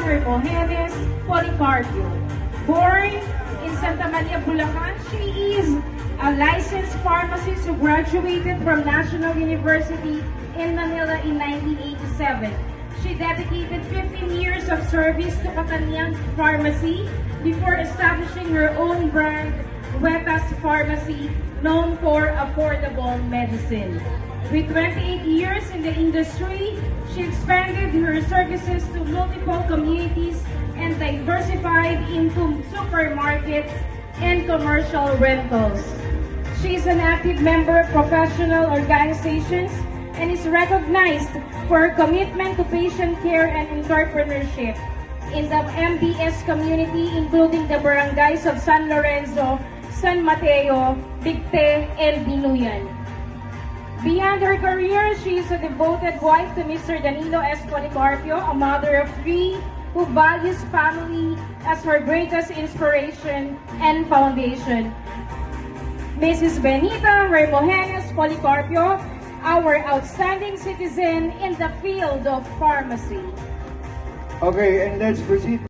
Hermogenes Policarpio. Born in Santa Maria, Bulacan, she is a licensed pharmacist who graduated from National University in Manila in 1987. She dedicated 15 years of service to Kataniang Pharmacy before establishing her own brand, Wetas Pharmacy, known for affordable medicine. With 28 years in the industry, she expanded her services to multiple communities and diversified into supermarkets and commercial rentals. She is an active member of professional organizations and is recognized for her commitment to patient care and entrepreneurship in the MBS community, including the barangays of San Lorenzo, San Mateo, Bigte, and Binuyan. Beyond her career, she is a devoted wife to Mr. Danilo S. Policarpio, a mother of three who values family as her greatest inspiration and foundation. Mrs. Benita Hermogenes Policarpio, our outstanding citizen in the field of pharmacy. Okay, and let's proceed.